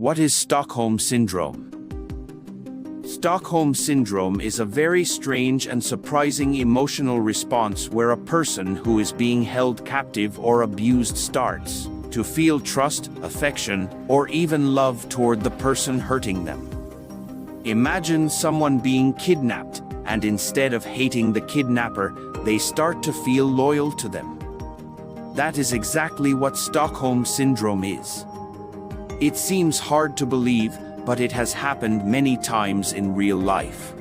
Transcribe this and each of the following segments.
What is Stockholm Syndrome? Stockholm Syndrome is a very strange and surprising emotional response where a person who is being held captive or abused starts to feel trust, affection, or even love toward the person hurting them. Imagine someone being kidnapped, and instead of hating the kidnapper, they start to feel loyal to them. That is exactly what Stockholm Syndrome is. It seems hard to believe, but it has happened many times in real life.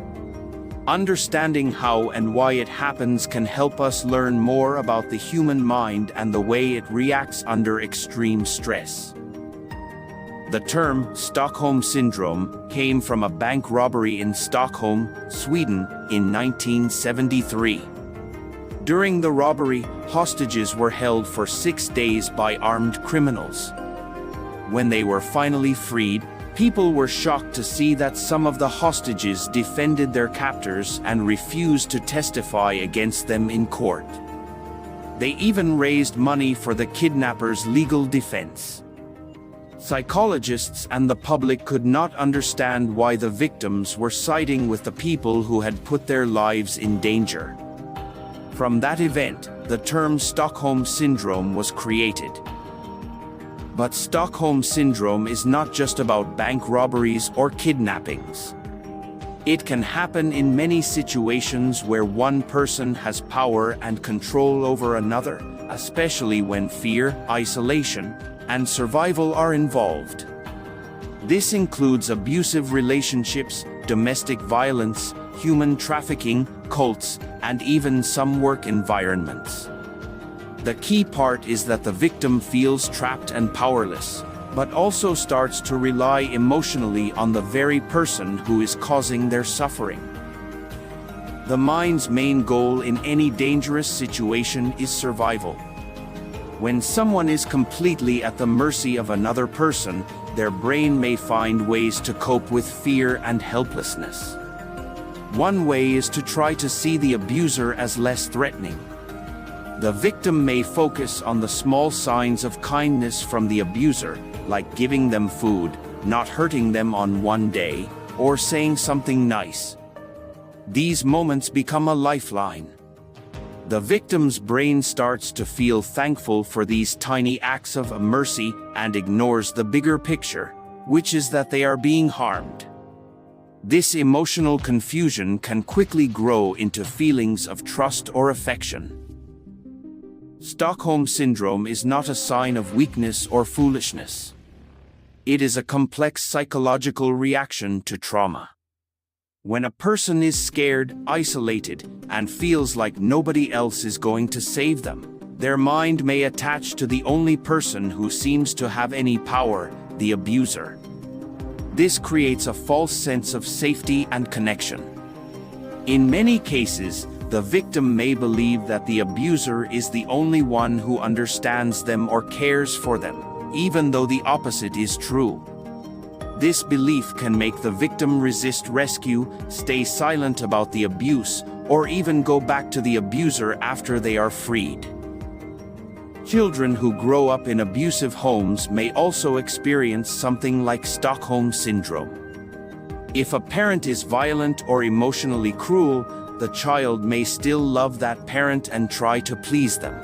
Understanding how and why it happens can help us learn more about the human mind and the way it reacts under extreme stress. The term Stockholm Syndrome came from a bank robbery in Stockholm, Sweden, in 1973. During the robbery, hostages were held for 6 days by armed criminals. When they were finally freed, people were shocked to see that some of the hostages defended their captors and refused to testify against them in court. They even raised money for the kidnappers' legal defense. Psychologists and the public could not understand why the victims were siding with the people who had put their lives in danger. From that event, the term Stockholm Syndrome was created. But Stockholm Syndrome is not just about bank robberies or kidnappings. It can happen in many situations where one person has power and control over another, especially when fear, isolation, and survival are involved. This includes abusive relationships, domestic violence, human trafficking, cults, and even some work environments. The key part is that the victim feels trapped and powerless, but also starts to rely emotionally on the very person who is causing their suffering. The mind's main goal in any dangerous situation is survival. When someone is completely at the mercy of another person, their brain may find ways to cope with fear and helplessness. One way is to try to see the abuser as less threatening. The victim may focus on the small signs of kindness from the abuser, like giving them food, not hurting them on one day, or saying something nice. These moments become a lifeline. The victim's brain starts to feel thankful for these tiny acts of mercy and ignores the bigger picture, which is that they are being harmed. This emotional confusion can quickly grow into feelings of trust or affection. Stockholm Syndrome is not a sign of weakness or foolishness. It is a complex psychological reaction to trauma. When a person is scared, isolated, and feels like nobody else is going to save them, their mind may attach to the only person who seems to have any power, the abuser. This creates a false sense of safety and connection. In many cases, the victim may believe that the abuser is the only one who understands them or cares for them, even though the opposite is true. This belief can make the victim resist rescue, stay silent about the abuse, or even go back to the abuser after they are freed. Children who grow up in abusive homes may also experience something like Stockholm Syndrome. If a parent is violent or emotionally cruel, the child may still love that parent and try to please them.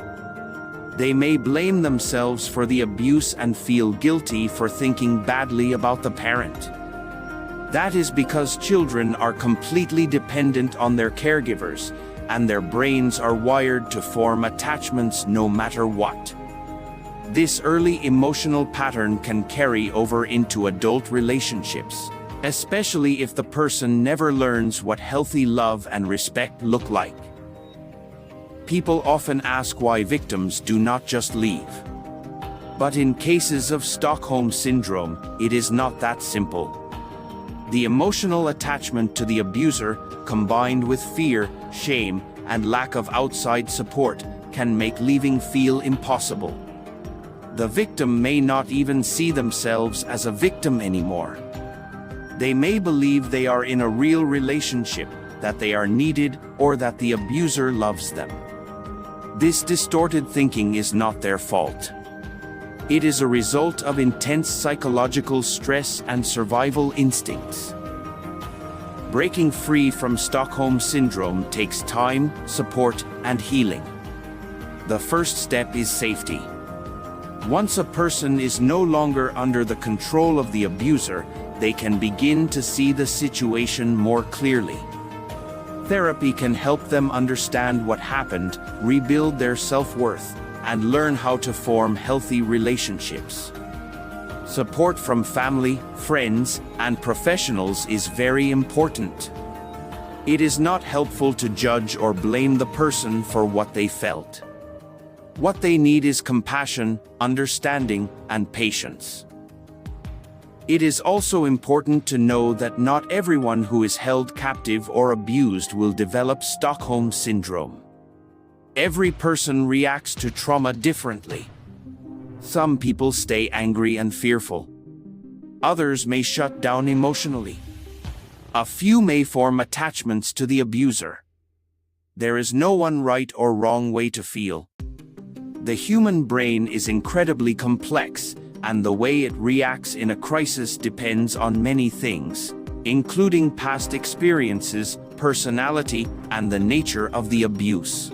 They may blame themselves for the abuse and feel guilty for thinking badly about the parent. That is because children are completely dependent on their caregivers, and their brains are wired to form attachments no matter what. This early emotional pattern can carry over into adult relationships, especially if the person never learns what healthy love and respect look like. People often ask why victims do not just leave. But in cases of Stockholm Syndrome, it is not that simple. The emotional attachment to the abuser, combined with fear, shame, and lack of outside support, can make leaving feel impossible. The victim may not even see themselves as a victim anymore. They may believe they are in a real relationship, that they are needed, or that the abuser loves them. This distorted thinking is not their fault. It is a result of intense psychological stress and survival instincts. Breaking free from Stockholm Syndrome takes time, support, and healing. The first step is safety. Once a person is no longer under the control of the abuser, they can begin to see the situation more clearly. Therapy can help them understand what happened, rebuild their self-worth, and learn how to form healthy relationships. Support from family, friends, and professionals is very important. It is not helpful to judge or blame the person for what they felt. What they need is compassion, understanding, and patience. It is also important to know that not everyone who is held captive or abused will develop Stockholm Syndrome. Every person reacts to trauma differently. Some people stay angry and fearful. Others may shut down emotionally. A few may form attachments to the abuser. There is no one right or wrong way to feel. The human brain is incredibly complex, and the way it reacts in a crisis depends on many things, including past experiences, personality, and the nature of the abuse.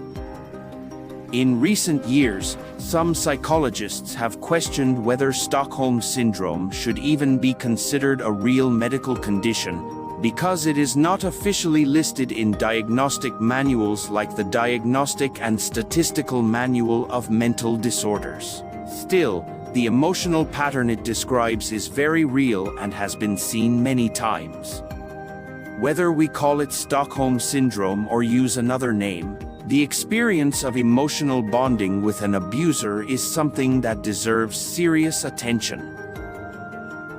In recent years, some psychologists have questioned whether Stockholm Syndrome should even be considered a real medical condition, because it is not officially listed in diagnostic manuals like the Diagnostic and Statistical Manual of Mental Disorders. Still, the emotional pattern it describes is very real and has been seen many times. Whether we call it Stockholm Syndrome or use another name, the experience of emotional bonding with an abuser is something that deserves serious attention.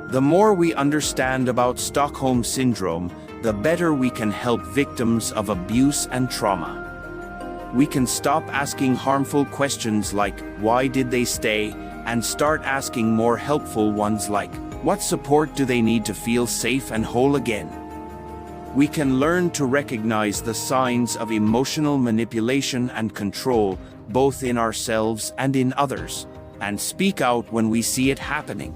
The more we understand about Stockholm Syndrome, the better we can help victims of abuse and trauma. We can stop asking harmful questions like, "Why did they stay?" and start asking more helpful ones like, "What support do they need to feel safe and whole again?" We can learn to recognize the signs of emotional manipulation and control, both in ourselves and in others, and speak out when we see it happening.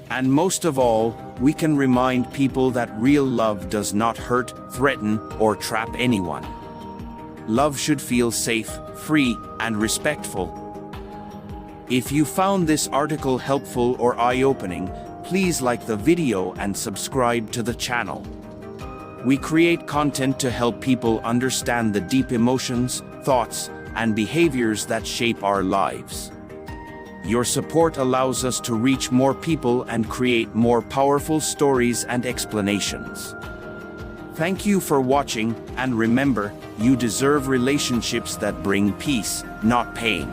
And most of all, we can remind people that real love does not hurt, threaten, or trap anyone. Love should feel safe, free, and respectful. If you found this article helpful or eye-opening, please like the video and subscribe to the channel. We create content to help people understand the deep emotions, thoughts, and behaviors that shape our lives. Your support allows us to reach more people and create more powerful stories and explanations. Thank you for watching, and remember, you deserve relationships that bring peace, not pain.